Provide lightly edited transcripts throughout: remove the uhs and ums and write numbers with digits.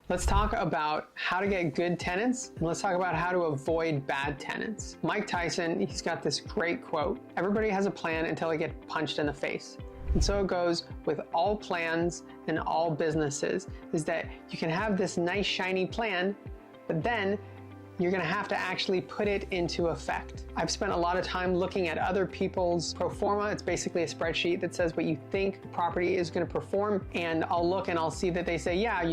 Let's talk about how to get good tenants, and let's talk about how to avoid bad tenants. Mike Tyson, he's got this great quote: everybody has a plan until they get punched in the face. And so it goes with all plans and all businesses, is that you can have this nice shiny plan, but then you're gonna have to actually put it into effect. I've spent a lot of time looking at other people's pro forma. It's basically a spreadsheet that says what you think the property is gonna perform, and I'll look and I'll see that they say, yeah,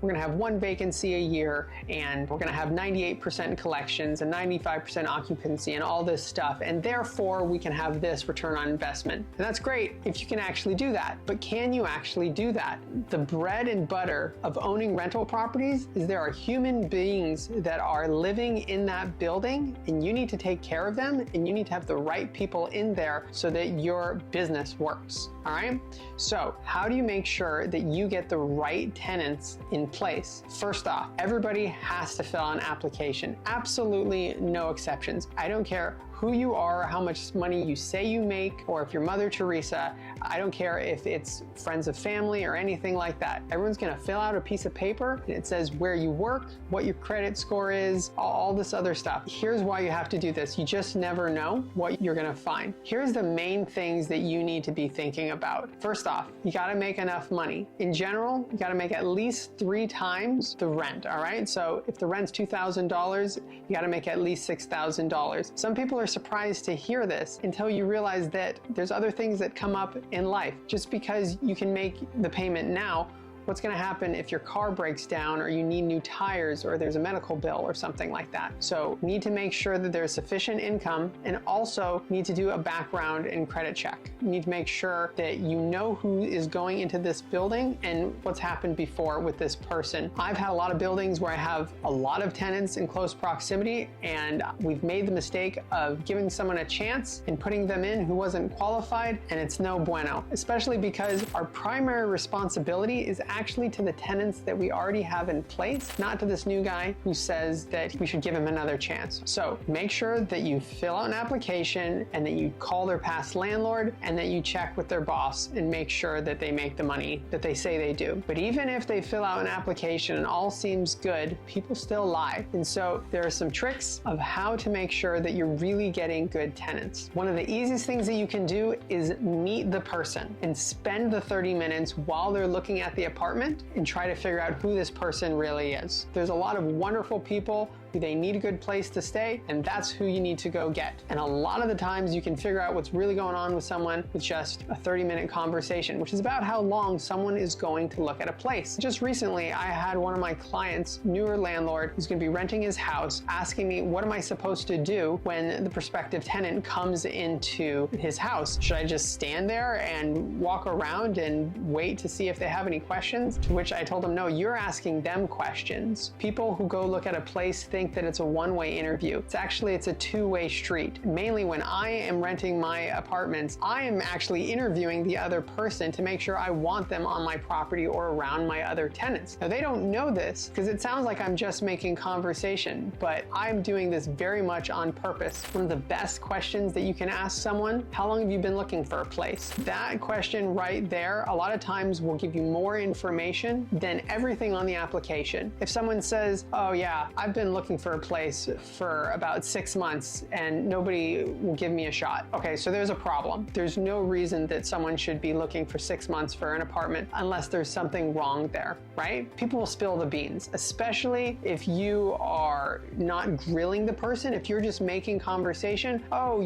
we're gonna have 1 vacancy a year, and we're gonna have 98% collections and 95% occupancy and all this stuff, and therefore we can have this return on investment. And that's great if you can actually do that, but can you actually do that? The bread and butter of owning rental properties is there are human beings that are living in that building, and you need to take care of them, and you need to have the right people in there so that your business works, all right? So how do you make sure that you get the right tenants in place? First off, everybody has to fill out an application. Absolutely no exceptions. I don't care who you are, how much money you say you make, or if you're Mother Teresa. I don't care if it's friends of family or anything like that. Everyone's gonna fill out a piece of paper, and it says where you work, what your credit score is, all this other stuff. Here's why you have to do this. You just never know what you're gonna find. Here's the main things that you need to be thinking about. First off, you gotta make enough money. In general, you gotta make at least 3 times the rent, all right? So if the rent's $2,000, you gotta make at least $6,000. Some people are surprised to hear this until you realize that there's other things that come up in life. Just because you can make the payment now, what's gonna happen if your car breaks down, or you need new tires, or there's a medical bill or something like that? So you need to make sure that there's sufficient income, and also need to do a background and credit check. You need to make sure that you know who is going into this building and what's happened before with this person. I've had a lot of buildings where I have a lot of tenants in close proximity, and we've made the mistake of giving someone a chance and putting them in who wasn't qualified, and it's no bueno, especially because our primary responsibility is actually to the tenants that we already have in place, not to this new guy who says that we should give him another chance. So make sure that you fill out an application, and that you call their past landlord, and that you check with their boss and make sure that they make the money that they say they do. But even if they fill out an application and all seems good, people still lie. And so there are some tricks of how to make sure that you're really getting good tenants. One of the easiest things that you can do is meet the person and spend the 30 minutes while they're looking at the apartment and try to figure out who this person really is. There's a lot of wonderful people who they need a good place to stay, and that's who you need to go get. And a lot of the times you can figure out what's really going on with someone with just a 30-minute conversation, which is about how long someone is going to look at a place. Just recently, I had one of my clients, newer landlord, who's gonna be renting his house, asking me, what am I supposed to do when the prospective tenant comes into his house? Should I just stand there and walk around and wait to see if they have any questions? To which I told him, no, you're asking them questions. People who go look at a place think that it's a one-way interview. It's a two-way street. Mainly when I am renting my apartments, I am actually interviewing the other person to make sure I want them on my property or around my other tenants. Now, they don't know this because it sounds like I'm just making conversation, but I'm doing this very much on purpose. One of the best questions that you can ask someone: how long have you been looking for a place? That question right there, a lot of times will give you more information than everything on the application. If someone says, oh yeah, I've been looking for a place for about 6 months and nobody will give me a shot. Okay, so there's a problem. There's no reason that someone should be looking for 6 months for an apartment unless there's something wrong there, right? People will spill the beans, especially if you are not grilling the person. If you're just making conversation, oh,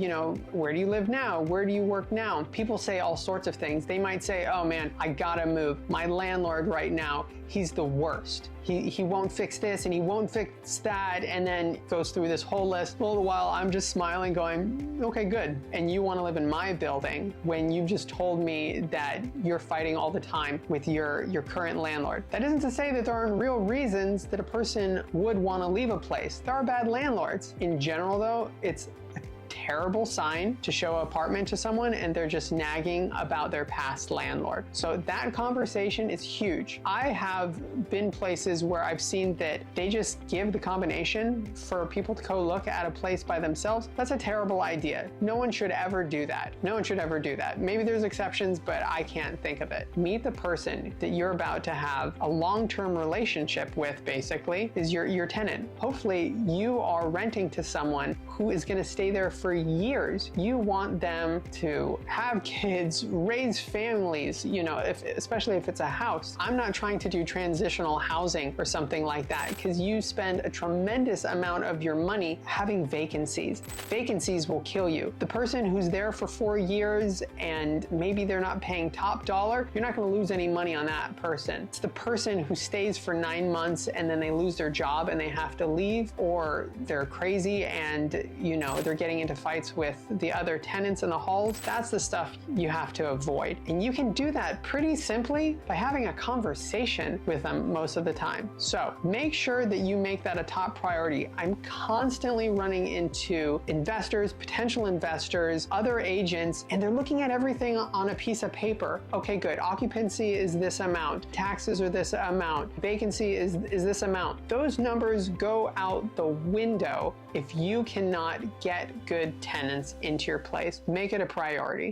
where do you live now? Where do you work now? People say all sorts of things. They might say, oh man, I gotta move. My landlord right now, he's the worst. He won't fix this and he won't fix that, and then goes through this whole list. All the while I'm just smiling going, okay, good. And you want to live in my building when you've just told me that you're fighting all the time with your current landlord. That isn't to say that there aren't real reasons that a person would want to leave a place. There are bad landlords. In general though, it's a terrible sign to show an apartment to someone and they're just nagging about their past landlord. So that conversation is huge. I have been places where I've seen that they just give the combination for people to go look at a place by themselves. That's a terrible idea. No one should ever do that. No one should ever do that. Maybe there's exceptions, but I can't think of it. Meet the person that you're about to have a long-term relationship with, basically, is your tenant. Hopefully you are renting to someone who is going to stay there for years. You want them to have kids, raise families, you know, especially if it's a house. I'm not trying to do transitional housing or something like that, because you spend a tremendous amount of your money having vacancies. Vacancies will kill you. The person who's there for 4 years and maybe they're not paying top dollar, you're not going to lose any money on that person. It's the person who stays for 9 months and then they lose their job and they have to leave, or they're crazy and, you know, they're getting into fights with the other tenants in the halls. That's the stuff you have to avoid. And you can do that pretty simply by having a conversation with them most of the time. So make sure that you make that a top priority. I'm constantly running into investors, potential investors, other agents, and they're looking at everything on a piece of paper. Okay, good. Occupancy is this amount. Taxes are this amount. Vacancy is this amount. Those numbers go out the window if you cannot get good tenants into your place. Make it a priority.